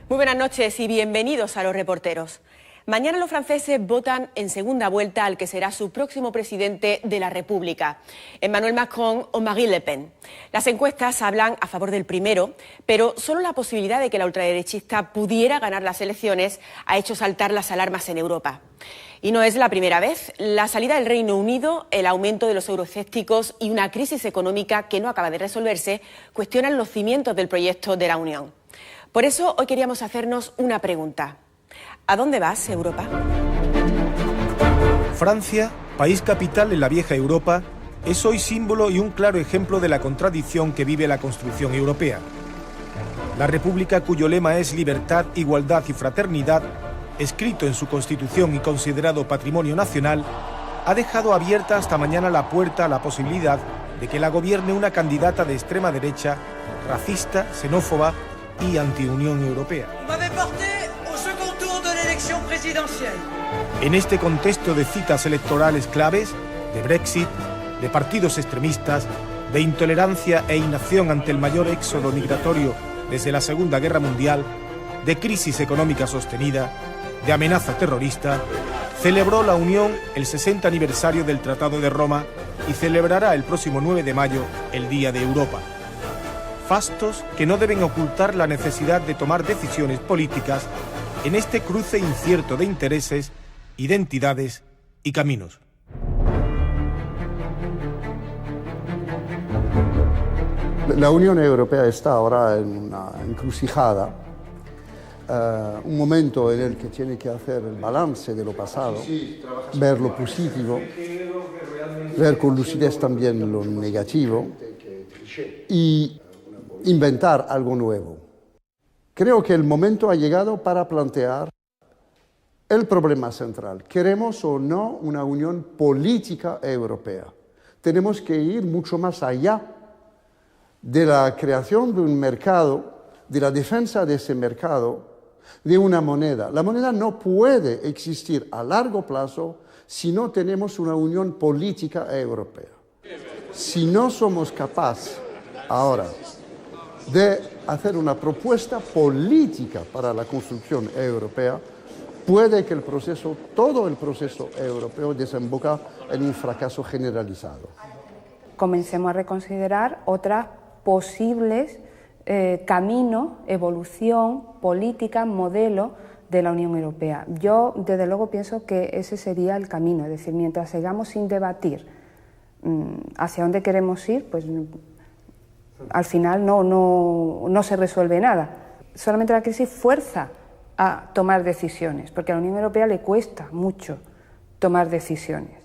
Muy buenas noches y bienvenidos a Los Reporteros. Mañana los franceses votan en segunda vuelta al que será su próximo presidente de la República, Emmanuel Macron o Marine Le Pen. Las encuestas hablan a favor del primero, pero solo la posibilidad de que la ultraderechista pudiera ganar las elecciones ha hecho saltar las alarmas en Europa. Y no es la primera vez. La salida del Reino Unido, el aumento de los euroescépticos y una crisis económica que no acaba de resolverse cuestionan los cimientos del proyecto de la Unión. Por eso hoy queríamos hacernos una pregunta. ¿A dónde vas, Europa? Francia, país capital en la vieja Europa, es hoy símbolo y un claro ejemplo de la contradicción que vive la construcción europea. La república cuyo lema es libertad, igualdad y fraternidad, escrito en su constitución y considerado patrimonio nacional, ha dejado abierta hasta mañana la puerta a la posibilidad de que la gobierne una candidata de extrema derecha, racista, xenófoba y anti-Unión Europea. En este contexto de citas electorales claves, de Brexit, de partidos extremistas, de intolerancia e inacción ante el mayor éxodo migratorio desde la Segunda Guerra Mundial, de crisis económica sostenida, de amenaza terrorista, celebró la Unión el 60 aniversario del Tratado de Roma y celebrará el próximo 9 de mayo el Día de Europa. Fastos que no deben ocultar la necesidad de tomar decisiones políticas en este cruce incierto de intereses, identidades y caminos. La Unión Europea está ahora en una encrucijada, un momento en el que tiene que hacer el balance de lo pasado, ver lo positivo, ver con lucidez también lo negativo y inventar algo nuevo. Creo que el momento ha llegado para plantear el problema central. ¿Queremos o no una unión política europea? Tenemos que ir mucho más allá de la creación de un mercado, de la defensa de ese mercado, de una moneda. La moneda no puede existir a largo plazo si no tenemos una unión política europea. Si no somos capaces ahora de hacer una propuesta política para la construcción europea, puede que el proceso, todo el proceso europeo desemboca en un fracaso generalizado. Comencemos a reconsiderar otras posibles camino, evolución, política, modelo de la Unión Europea. Yo, desde luego, pienso que ese sería el camino, es decir, mientras sigamos sin debatir hacia dónde queremos ir, pues al final no se resuelve nada. Solamente la crisis fuerza a tomar decisiones, porque a la Unión Europea le cuesta mucho tomar decisiones.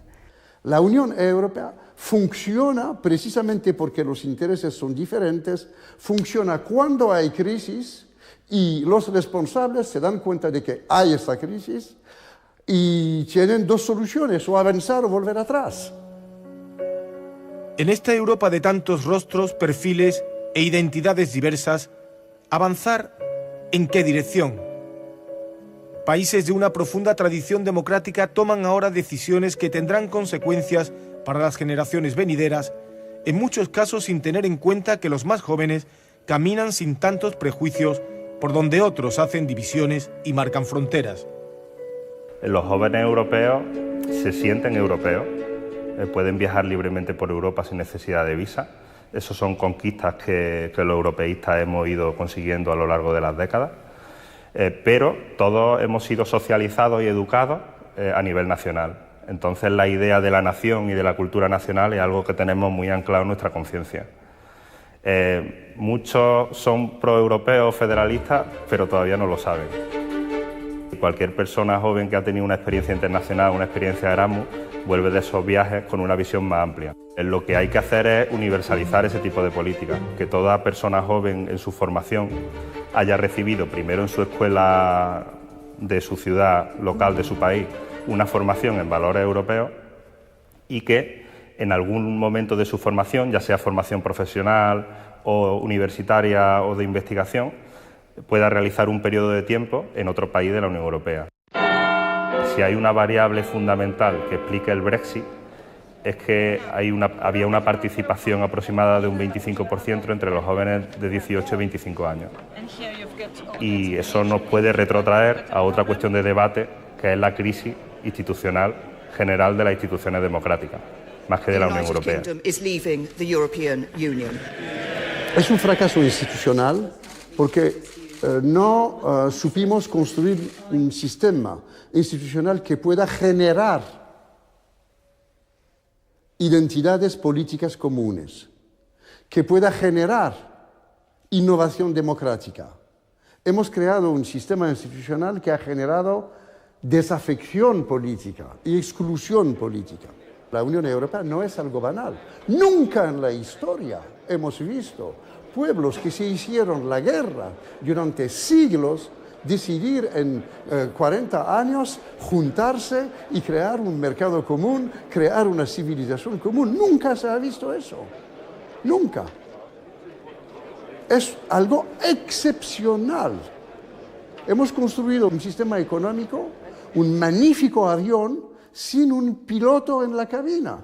La Unión Europea funciona precisamente porque los intereses son diferentes, funciona cuando hay crisis y los responsables se dan cuenta de que hay esta crisis y tienen dos soluciones, o avanzar o volver atrás. En esta Europa de tantos rostros, perfiles e identidades diversas, ¿avanzar en qué dirección? Países de una profunda tradición democrática toman ahora decisiones que tendrán consecuencias para las generaciones venideras, en muchos casos sin tener en cuenta que los más jóvenes caminan sin tantos prejuicios por donde otros hacen divisiones y marcan fronteras. Los jóvenes europeos se sienten europeos, pueden viajar libremente por Europa sin necesidad de visa. Esas son conquistas que los europeístas hemos ido consiguiendo a lo largo de las décadas. Pero todos hemos sido socializados y educados a nivel nacional. Entonces la idea de la nación y de la cultura nacional es algo que tenemos muy anclado en nuestra conciencia. Muchos son proeuropeos, federalistas, pero todavía no lo saben. Cualquier persona joven que ha tenido una experiencia internacional, una experiencia de Erasmus, vuelve de esos viajes con una visión más amplia. Lo que hay que hacer es universalizar ese tipo de políticas, que toda persona joven en su formación haya recibido primero en su escuela de su ciudad local, de su país, una formación en valores europeos y que en algún momento de su formación, ya sea formación profesional o universitaria o de investigación, pueda realizar un periodo de tiempo en otro país de la Unión Europea. Si hay una variable fundamental que explique el Brexit, es que había una participación aproximada de un 25% entre los jóvenes de 18 y 25 años. Y eso nos puede retrotraer a otra cuestión de debate, que es la crisis institucional general de las instituciones democráticas, más que de la Unión Europea. Es un fracaso institucional porque no supimos construir un sistema institucional que pueda generar identidades políticas comunes, que pueda generar innovación democrática. Hemos creado un sistema institucional que ha generado desafección política y exclusión política. La Unión Europea no es algo banal. Nunca en la historia hemos visto pueblos que se hicieron la guerra durante siglos decidir en 40 años juntarse y crear un mercado común, crear una civilización común. Nunca se ha visto eso. Nunca. Es algo excepcional. Hemos construido un sistema económico, un magnífico avión, sin un piloto en la cabina.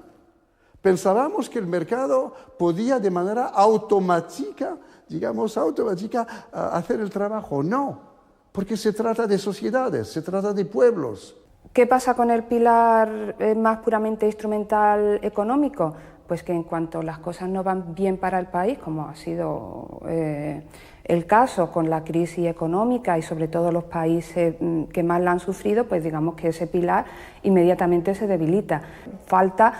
Pensábamos que el mercado podía de manera automática, hacer el trabajo. No, porque se trata de sociedades, se trata de pueblos. ¿Qué pasa con el pilar más puramente instrumental económico? Pues que en cuanto las cosas no van bien para el país, como ha sido el caso con la crisis económica y sobre todo los países que más la han sufrido, pues digamos que ese pilar inmediatamente se debilita. Falta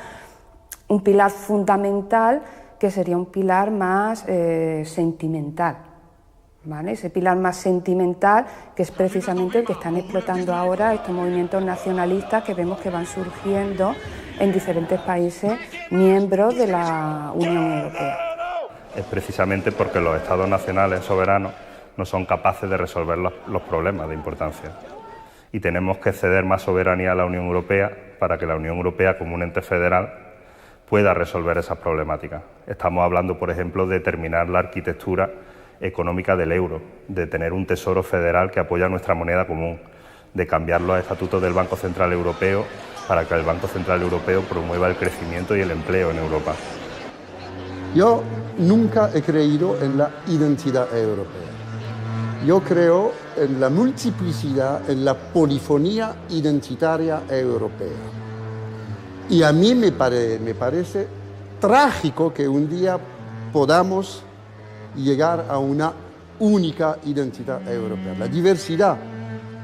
un pilar fundamental que sería un pilar más sentimental, ¿vale? Ese pilar más sentimental que es precisamente el que están explotando ahora estos movimientos nacionalistas que vemos que van surgiendo en diferentes países miembros de la Unión Europea. Es precisamente porque los estados nacionales soberanos no son capaces de resolver los problemas de importancia. Y tenemos que ceder más soberanía a la Unión Europea para que la Unión Europea, como un ente federal, pueda resolver esas problemáticas. Estamos hablando, por ejemplo, de terminar la arquitectura económica del euro, de tener un tesoro federal que apoya nuestra moneda común, de cambiar los estatutos del Banco Central Europeo para que el Banco Central Europeo promueva el crecimiento y el empleo en Europa. Yo nunca he creído en la identidad europea. Yo creo en la multiplicidad, en la polifonía identitaria europea. Y a mí me parece trágico que un día podamos llegar a una única identidad europea. La diversidad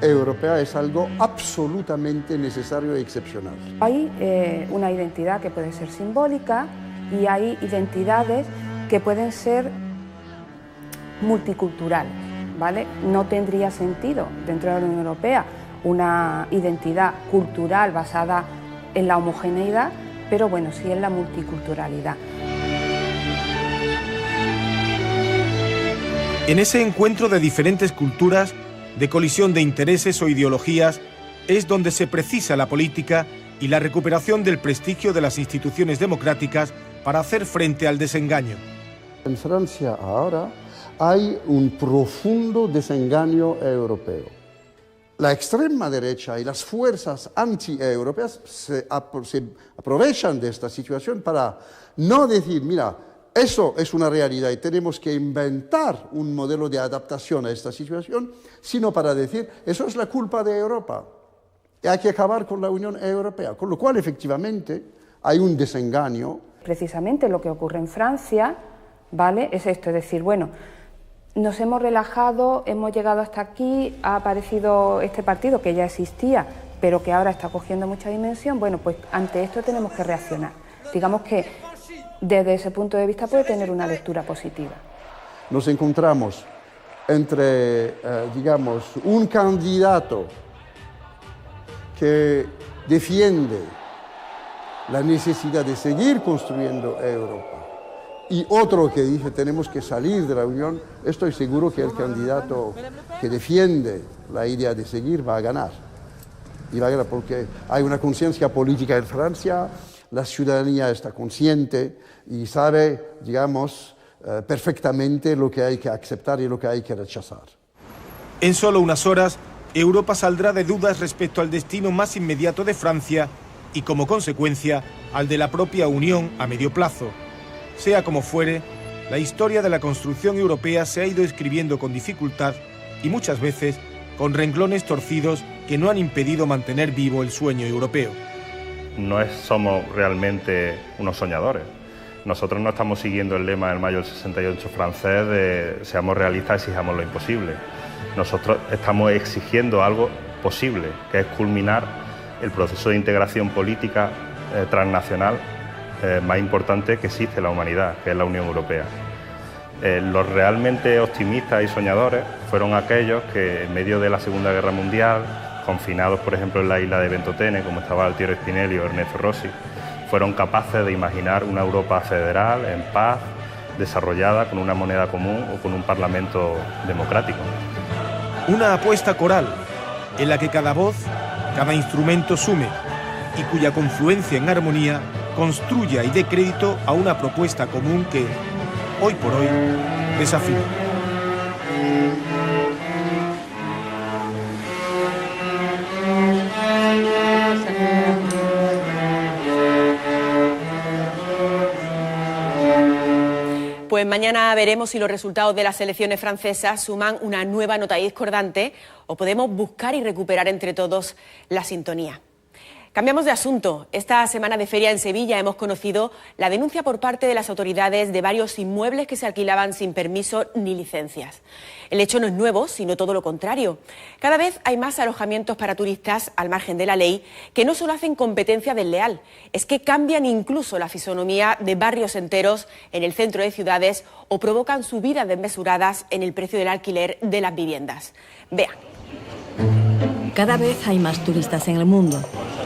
europea es algo absolutamente necesario y excepcional. Hay una identidad que puede ser simbólica y hay identidades que pueden ser multiculturales, ¿vale? No tendría sentido dentro de la Unión Europea una identidad cultural basada en la homogeneidad, pero bueno, sí en la multiculturalidad. En ese encuentro de diferentes culturas, de colisión de intereses o ideologías, es donde se precisa la política y la recuperación del prestigio de las instituciones democráticas para hacer frente al desengaño. En Francia ahora hay un profundo desengaño europeo. La extrema derecha y las fuerzas anti-europeas se aprovechan de esta situación para no decir, mira, eso es una realidad y tenemos que inventar un modelo de adaptación a esta situación, sino para decir, eso es la culpa de Europa y hay que acabar con la Unión Europea. Con lo cual, efectivamente, hay un desengaño. Precisamente lo que ocurre en Francia, ¿vale?, es esto, es decir, bueno, nos hemos relajado, hemos llegado hasta aquí, ha aparecido este partido que ya existía, pero que ahora está cogiendo mucha dimensión. Bueno, pues ante esto tenemos que reaccionar. Digamos que desde ese punto de vista puede tener una lectura positiva. Nos encontramos entre, un candidato que defiende la necesidad de seguir construyendo Europa y otro que dice tenemos que salir de la Unión. Estoy seguro que el candidato que defiende la idea de seguir va a ganar. Y va a ganar porque hay una conciencia política en Francia, la ciudadanía está consciente y sabe, perfectamente lo que hay que aceptar y lo que hay que rechazar. En solo unas horas, Europa saldrá de dudas respecto al destino más inmediato de Francia y, como consecuencia, al de la propia Unión a medio plazo. Sea como fuere, la historia de la construcción europea se ha ido escribiendo con dificultad y muchas veces con renglones torcidos que no han impedido mantener vivo el sueño europeo. No somos realmente unos soñadores. Nosotros no estamos siguiendo el lema del mayo del 68 francés de seamos realistas, exijamos lo imposible. Nosotros estamos exigiendo algo posible, que es culminar el proceso de integración política transnacional más importante que existe en la humanidad, que es la Unión Europea. Los realmente optimistas y soñadores fueron aquellos que en medio de la Segunda Guerra Mundial, confinados por ejemplo en la isla de Ventotene, como estaba Altiero Spinelli o Ernesto Rossi, fueron capaces de imaginar una Europa federal, en paz, desarrollada con una moneda común o con un parlamento democrático. Una apuesta coral, en la que cada voz, cada instrumento sume y cuya confluencia en armonía construya y dé crédito a una propuesta común que, hoy por hoy, desafía. Pues mañana veremos si los resultados de las elecciones francesas suman una nueva nota discordante o podemos buscar y recuperar entre todos la sintonía. Cambiamos de asunto. Esta semana de feria en Sevilla hemos conocido la denuncia por parte de las autoridades de varios inmuebles que se alquilaban sin permiso ni licencias. El hecho no es nuevo, sino todo lo contrario. Cada vez hay más alojamientos para turistas al margen de la ley que no solo hacen competencia desleal, es que cambian incluso la fisonomía de barrios enteros en el centro de ciudades o provocan subidas desmesuradas en el precio del alquiler de las viviendas. Vean. Cada vez hay más turistas en el mundo,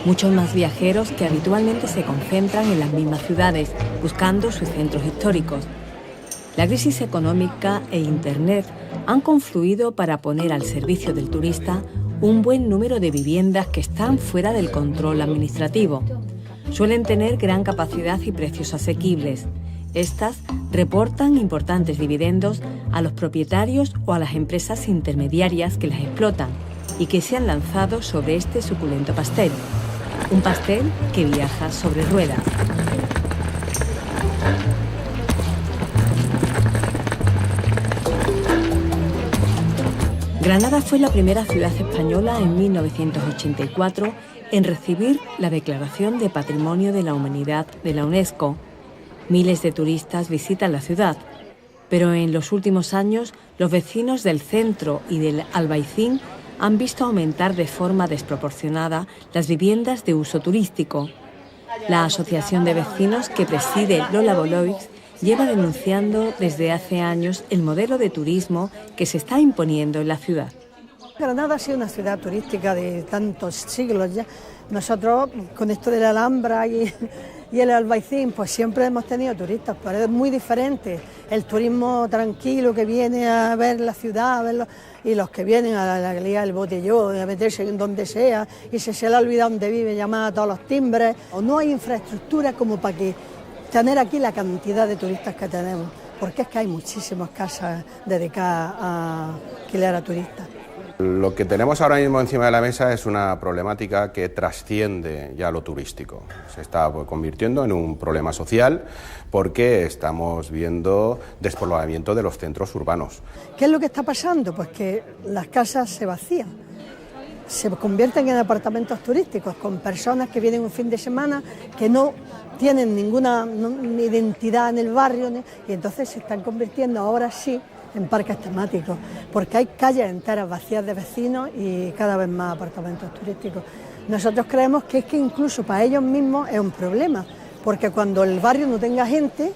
muchos más viajeros que habitualmente se concentran en las mismas ciudades, buscando sus centros históricos. La crisis económica e Internet han confluido para poner al servicio del turista un buen número de viviendas que están fuera del control administrativo. Suelen tener gran capacidad y precios asequibles. Estas reportan importantes dividendos a los propietarios o a las empresas intermediarias que las explotan y que se han lanzado sobre este suculento pastel. Un pastel que viaja sobre ruedas. Granada fue la primera ciudad española en 1984 en recibir la declaración de Patrimonio de la Humanidad de la UNESCO. Miles de turistas visitan la ciudad, pero en los últimos años los vecinos del centro y del Albaicín han visto aumentar de forma desproporcionada las viviendas de uso turístico. La asociación de vecinos que preside Lola Boloix lleva denunciando desde hace años el modelo de turismo que se está imponiendo en la ciudad. Granada ha sido una ciudad turística de tantos siglos ya. Nosotros con esto de la Alhambra y el Albaicín pues siempre hemos tenido turistas, pero es muy diferente el turismo tranquilo que viene a ver la ciudad, a verlo, y los que vienen a la liga del botellón, a meterse en donde sea, y se le ha olvidado dónde vive, llamar a todos los timbres. O no hay infraestructura como para que tener aquí la cantidad de turistas que tenemos, porque es que hay muchísimas casas dedicadas a alquilar a turistas. Lo que tenemos ahora mismo encima de la mesa es una problemática que trasciende ya lo turístico. Se está convirtiendo en un problema social porque estamos viendo despoblamiento de los centros urbanos. ¿Qué es lo que está pasando? Pues que las casas se vacían, se convierten en apartamentos turísticos con personas que vienen un fin de semana que no tienen ninguna identidad en el barrio, y entonces se están convirtiendo ahora sí en parques temáticos, porque hay calles enteras vacías de vecinos y cada vez más apartamentos turísticos. Nosotros creemos que es que incluso para ellos mismos es un problema, porque cuando el barrio no tenga gente,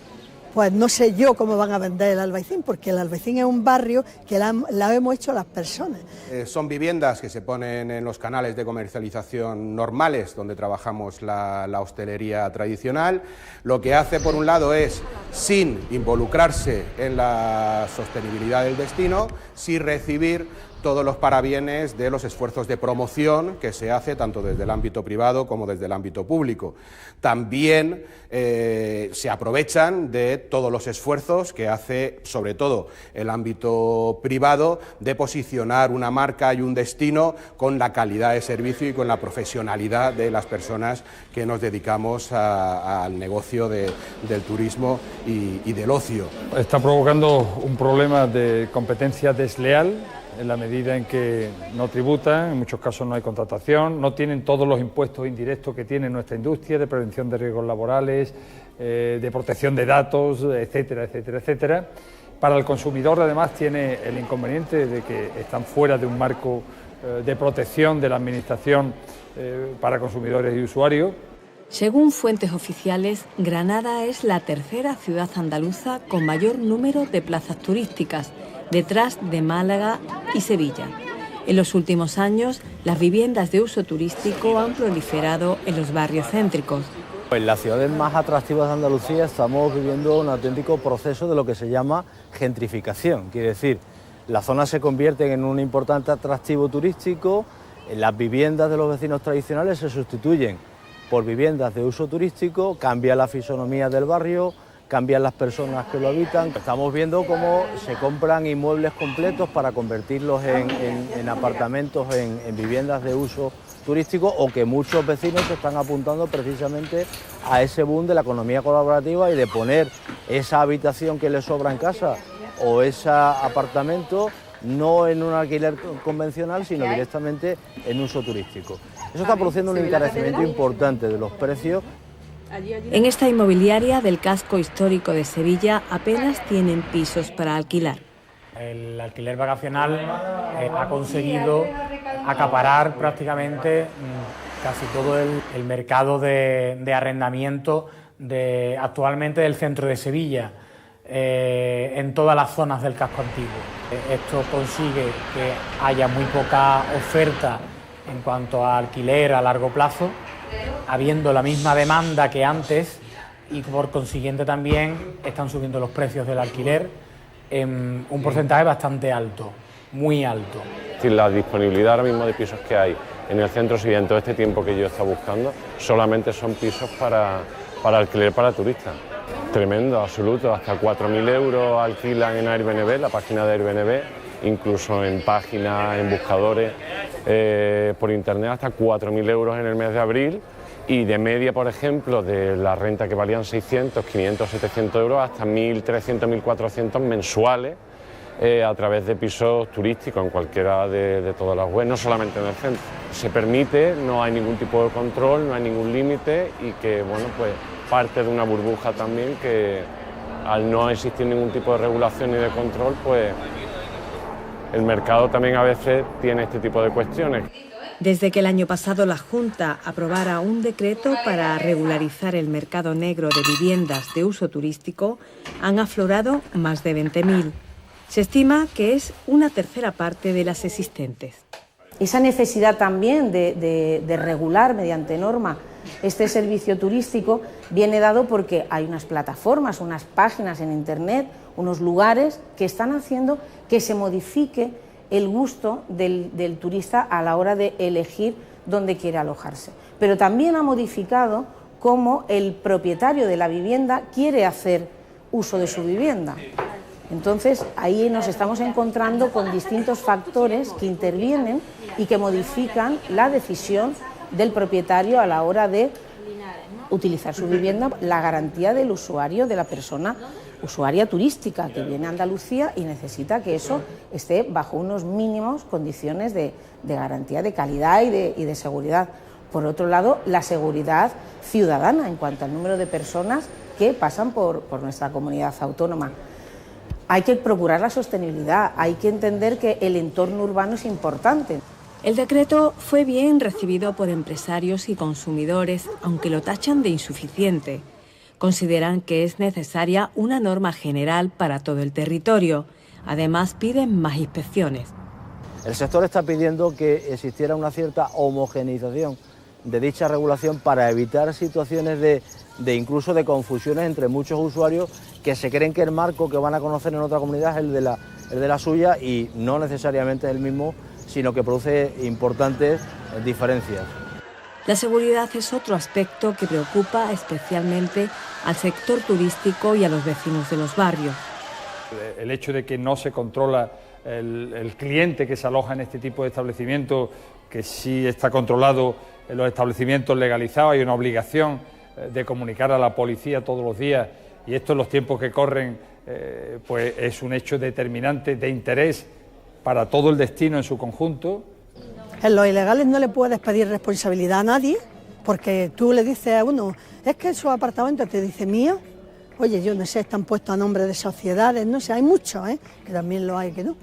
pues no sé yo cómo van a vender el Albaicín, porque el Albaicín es un barrio que la hemos hecho las personas. Son viviendas que se ponen en los canales de comercialización normales, donde trabajamos la hostelería tradicional. Lo que hace, por un lado, es, sin involucrarse en la sostenibilidad del destino, sí recibir todos los parabienes de los esfuerzos de promoción que se hace tanto desde el ámbito privado como desde el ámbito público. También se aprovechan de todos los esfuerzos que hace sobre todo el ámbito privado de posicionar una marca y un destino con la calidad de servicio y con la profesionalidad de las personas que nos dedicamos al negocio del turismo y del ocio. Está provocando un problema de competencia desleal en la medida en que no tributan, en muchos casos no hay contratación, no tienen todos los impuestos indirectos que tiene nuestra industria de prevención de riesgos laborales, de protección de datos, etcétera, etcétera, etcétera. Para el consumidor, además, tiene el inconveniente de que están fuera de un marco de protección de la Administración para consumidores y usuarios. Según fuentes oficiales, Granada es la tercera ciudad andaluza con mayor número de plazas turísticas, detrás de Málaga y Sevilla. En los últimos años, las viviendas de uso turístico han proliferado en los barrios céntricos. En las ciudades más atractivas de Andalucía estamos viviendo un auténtico proceso de lo que se llama gentrificación. Quiere decir, las zonas se convierten en un importante atractivo turístico, las viviendas de los vecinos tradicionales se sustituyen por viviendas de uso turístico, cambia la fisonomía del barrio, cambian las personas que lo habitan. Estamos viendo cómo se compran inmuebles completos para convertirlos en apartamentos, en viviendas de uso turístico, o que muchos vecinos se están apuntando precisamente a ese boom de la economía colaborativa y de poner esa habitación que les sobra en casa o ese apartamento no en un alquiler convencional, sino directamente en uso turístico. Eso está produciendo un encarecimiento importante de los precios. En esta inmobiliaria del casco histórico de Sevilla apenas tienen pisos para alquilar. El alquiler vacacional ha conseguido acaparar prácticamente casi todo el mercado de arrendamiento actualmente del centro de Sevilla, en todas las zonas del casco antiguo. Esto consigue que haya muy poca oferta en cuanto a alquiler a largo plazo, habiendo la misma demanda que antes, y por consiguiente también están subiendo los precios del alquiler en un porcentaje bastante alto, muy alto. La disponibilidad ahora mismo de pisos que hay en el centro Sevilla en todo este tiempo que yo he estado buscando solamente son pisos para alquiler para turistas. Tremendo, absoluto, hasta 4.000 euros alquilan en Airbnb, la página de Airbnb, incluso en páginas, en buscadores por internet, hasta 4.000 euros en el mes de abril, y de media, por ejemplo, de la renta que valían 600, 500, 700 euros, hasta 1.300, 1.400 mensuales a través de pisos turísticos en cualquiera de todas las webs, no solamente en el centro. Se permite, no hay ningún tipo de control, no hay ningún límite, y que, bueno, pues parte de una burbuja también que, al no existir ningún tipo de regulación ni de control, pues el mercado también a veces tiene este tipo de cuestiones. Desde que el año pasado la Junta aprobara un decreto para regularizar el mercado negro de viviendas de uso turístico, han aflorado más de 20.000. Se estima que es una tercera parte de las existentes. Esa necesidad también de regular mediante norma este servicio turístico viene dado porque hay unas plataformas, unas páginas en Internet, unos lugares que están haciendo que se modifique el gusto del turista a la hora de elegir dónde quiere alojarse. Pero también ha modificado cómo el propietario de la vivienda quiere hacer uso de su vivienda. Entonces, ahí nos estamos encontrando con distintos factores que intervienen y que modifican la decisión del propietario a la hora de utilizar su vivienda, la garantía del usuario, de la persona usuaria turística que viene a Andalucía y necesita que eso esté bajo unos mínimos condiciones de garantía de calidad y de seguridad. Por otro lado, la seguridad ciudadana en cuanto al número de personas que pasan por nuestra comunidad autónoma. Hay que procurar la sostenibilidad, hay que entender que el entorno urbano es importante. El decreto fue bien recibido por empresarios y consumidores, aunque lo tachan de insuficiente. Consideran que es necesaria una norma general para todo el territorio. Además, piden más inspecciones. El sector está pidiendo que existiera una cierta homogeneización de dicha regulación para evitar situaciones de incluso de confusiones entre muchos usuarios que se creen que el marco que van a conocer en otra comunidad es es de la suya y no necesariamente es el mismo, sino que produce importantes diferencias. La seguridad es otro aspecto que preocupa especialmente al sector turístico y a los vecinos de los barrios. El hecho de que no se controla el cliente que se aloja en este tipo de establecimientos, que sí está controlado en los establecimientos legalizados, hay una obligación de comunicar a la policía todos los días, y esto en los tiempos que corren pues es un hecho determinante de interés para todo el destino en su conjunto. En los ilegales no le puedes pedir responsabilidad a nadie, porque tú le dices a uno, es que su apartamento te dice mío, oye, yo no sé, están puestos a nombre de sociedades, no sé, hay muchos, que también lo hay, que no.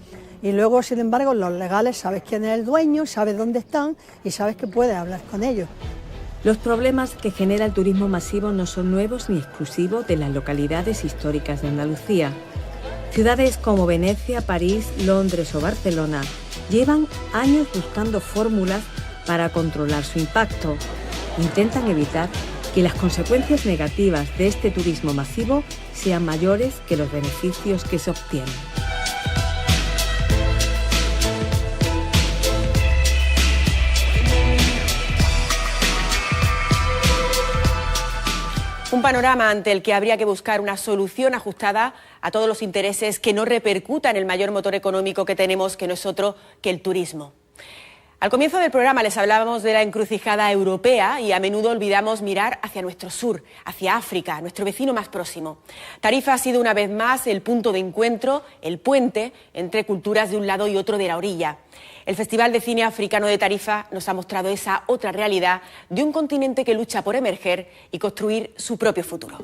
Y luego, sin embargo, los legales sabes quién es el dueño, sabes dónde están y sabes que puedes hablar con ellos. Los problemas que genera el turismo masivo no son nuevos ni exclusivos de las localidades históricas de Andalucía. Ciudades como Venecia, París, Londres o Barcelona llevan años buscando fórmulas para controlar su impacto. Intentan evitar que las consecuencias negativas de este turismo masivo sean mayores que los beneficios que se obtienen. Un panorama ante el que habría que buscar una solución ajustada a todos los intereses que no repercutan en el mayor motor económico que tenemos, que no es otro que el turismo. Al comienzo del programa les hablábamos de la encrucijada europea y a menudo olvidamos mirar hacia nuestro sur, hacia África, nuestro vecino más próximo. Tarifa ha sido una vez más el punto de encuentro, el puente entre culturas de un lado y otro de la orilla. El Festival de Cine Africano de Tarifa nos ha mostrado esa otra realidad de un continente que lucha por emerger y construir su propio futuro.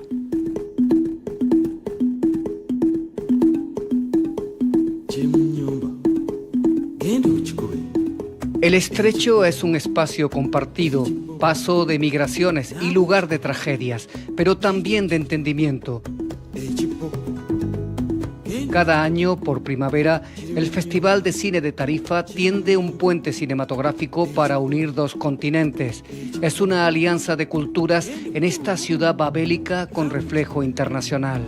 El estrecho es un espacio compartido, paso de migraciones y lugar de tragedias, pero también de entendimiento. Cada año, por primavera, el Festival de Cine de Tarifa tiende un puente cinematográfico para unir dos continentes. Es una alianza de culturas en esta ciudad babélica con reflejo internacional.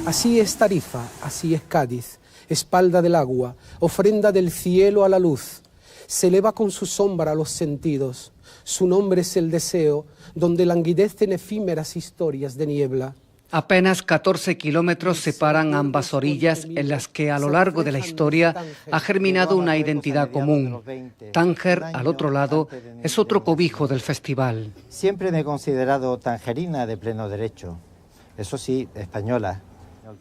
Así es Tarifa, así es Cádiz, espalda del agua, ofrenda del cielo a la luz. Se eleva con su sombra a los sentidos. Su nombre es el deseo, donde languidecen efímeras historias de niebla. Apenas 14 kilómetros separan ambas orillas en las que a lo largo de la historia ha germinado una identidad común. Tánger, al otro lado, es otro cobijo del festival. Siempre me he considerado tangerina de pleno derecho, eso sí, española.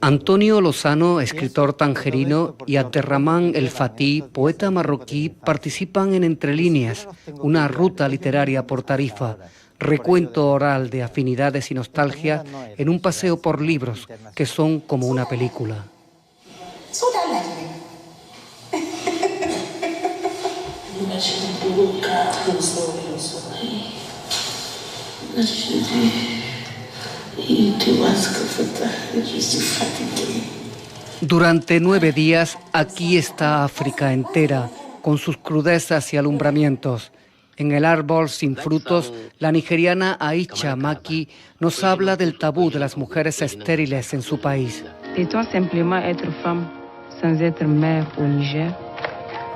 Antonio Lozano, escritor tangerino, y Abderramán El Fatí, poeta marroquí, participan en Entre Líneas, una ruta literaria por Tarifa, recuento oral de afinidades y nostalgia en un paseo por libros que son como una película. Durante 9 días, aquí está África entera, con sus crudezas y alumbramientos. En el árbol sin frutos, la nigeriana Aisha Maki nos habla del tabú de las mujeres estériles en su país.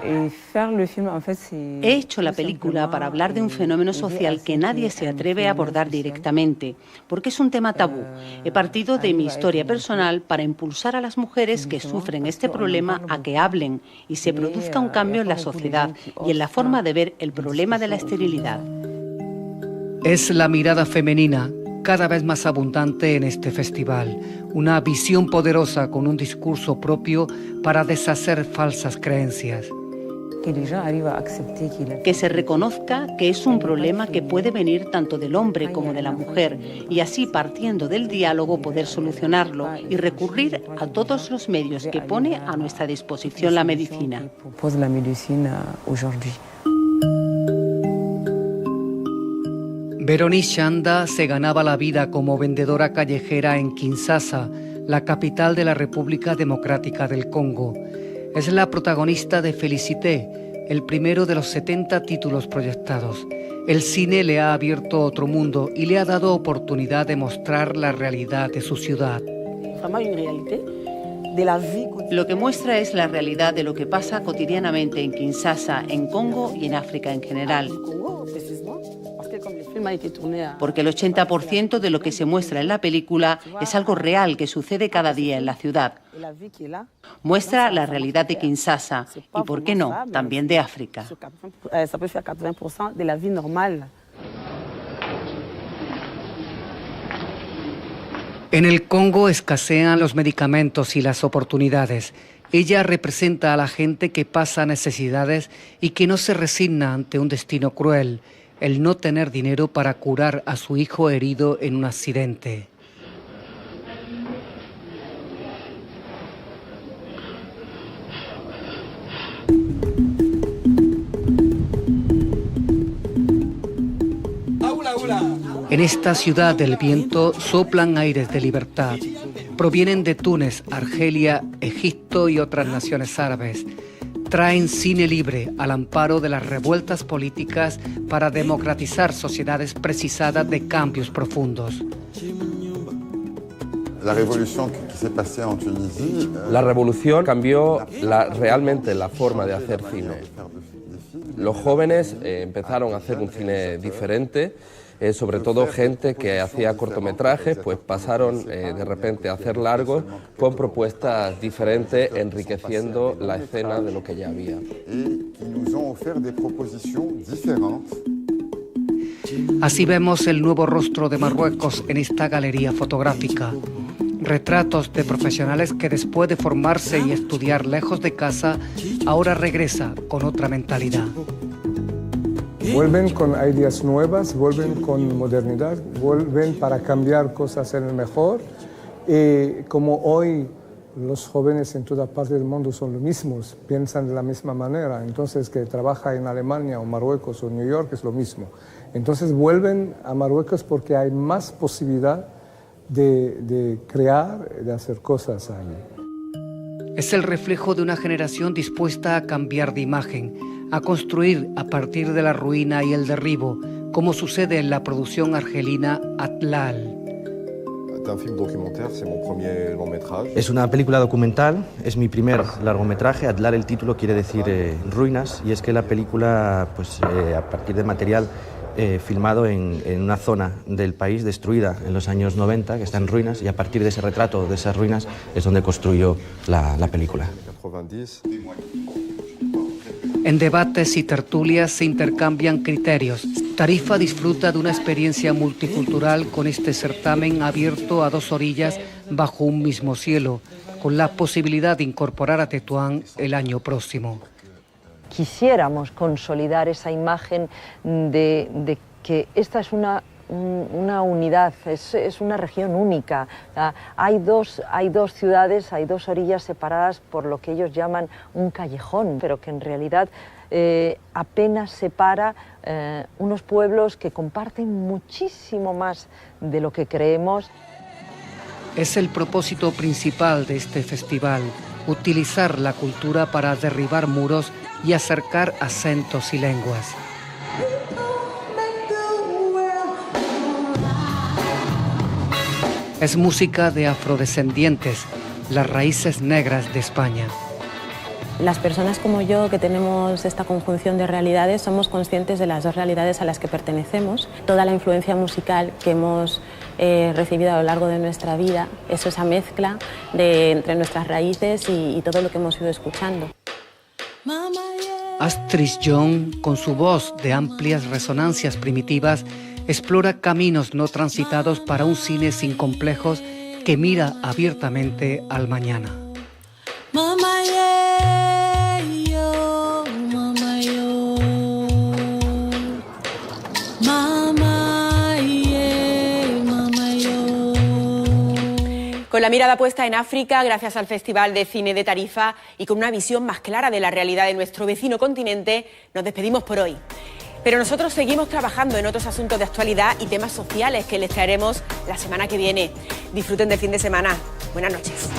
He hecho la película para hablar de un fenómeno social que nadie se atreve a abordar directamente, porque es un tema tabú. He partido de mi historia personal para impulsar a las mujeres que sufren este problema a que hablen y se produzca un cambio en la sociedad y en la forma de ver el problema de la esterilidad. Es la mirada femenina, cada vez más abundante en este festival, una visión poderosa con un discurso propio para deshacer falsas creencias. Que se reconozca que es un problema que puede venir tanto del hombre como de la mujer y así partiendo del diálogo poder solucionarlo y recurrir a todos los medios que pone a nuestra disposición la medicina. Berenice Chanda se ganaba la vida como vendedora callejera en Kinshasa, la capital de la República Democrática del Congo. Es la protagonista de Félicité, el primero de los 70 títulos proyectados. El cine le ha abierto otro mundo y le ha dado oportunidad de mostrar la realidad de su ciudad. Lo que muestra es la realidad de lo que pasa cotidianamente en Kinshasa, en Congo y en África en general. Porque el 80% de lo que se muestra en la película es algo real que sucede cada día en la ciudad. Muestra la realidad de Kinshasa y, ¿por qué no?, también de África. En el Congo escasean los medicamentos y las oportunidades. Ella representa a la gente que pasa necesidades y que no se resigna ante un destino cruel, el no tener dinero para curar a su hijo herido en un accidente. En esta ciudad del viento soplan aires de libertad. Provienen de Túnez, Argelia, Egipto y otras naciones árabes. Traen cine libre al amparo de las revueltas políticas para democratizar sociedades precisadas de cambios profundos. La revolución cambió realmente la forma de hacer cine. Los jóvenes empezaron a hacer un cine diferente. Sobre todo gente que hacía cortometrajes, pues pasaron de repente a hacer largos con propuestas diferentes, enriqueciendo la escena de lo que ya había. Así vemos el nuevo rostro de Marruecos en esta galería fotográfica. Retratos de profesionales que después de formarse y estudiar lejos de casa, ahora regresa con otra mentalidad. Vuelven con ideas nuevas, vuelven con modernidad, vuelven para cambiar cosas en el mejor. Y como hoy los jóvenes en toda parte del mundo son los mismos, piensan de la misma manera, entonces que trabaja en Alemania o Marruecos o New York es lo mismo. Entonces vuelven a Marruecos porque hay más posibilidad de crear, de hacer cosas ahí. Es el reflejo de una generación dispuesta a cambiar de imagen, a construir a partir de la ruina y el derribo, como sucede en la producción argelina Atlal. Es una película documental, es mi primer largometraje. Atlal, el título quiere decir ruinas, y es que la película, pues, a partir de material filmado en una zona del país destruida en los años 90, que está en ruinas, y a partir de ese retrato de esas ruinas es donde construyó la película. En debates y tertulias se intercambian criterios. Tarifa disfruta de una experiencia multicultural con este certamen abierto a dos orillas bajo un mismo cielo, con la posibilidad de incorporar a Tetuán el año próximo. Quisiéramos consolidar esa imagen de que esta es una unidad, es una región única. Hay dos ciudades, hay dos orillas separadas por lo que ellos llaman un callejón, pero que en realidad apenas separa unos pueblos que comparten muchísimo más de lo que creemos. Es el propósito principal de este festival, utilizar la cultura para derribar muros y acercar acentos y lenguas. Es música de afrodescendientes, las raíces negras de España. Las personas como yo, que tenemos esta conjunción de realidades, somos conscientes de las dos realidades a las que pertenecemos. Toda la influencia musical que hemos recibido a lo largo de nuestra vida, es esa mezcla entre nuestras raíces y todo lo que hemos ido escuchando. Astrid John, con su voz de amplias resonancias primitivas, explora caminos no transitados para un cine sin complejos que mira abiertamente al mañana. Con la mirada puesta en África, gracias al Festival de Cine de Tarifa y con una visión más clara de la realidad de nuestro vecino continente, nos despedimos por hoy. Pero nosotros seguimos trabajando en otros asuntos de actualidad y temas sociales que les traeremos la semana que viene. Disfruten del fin de semana. Buenas noches.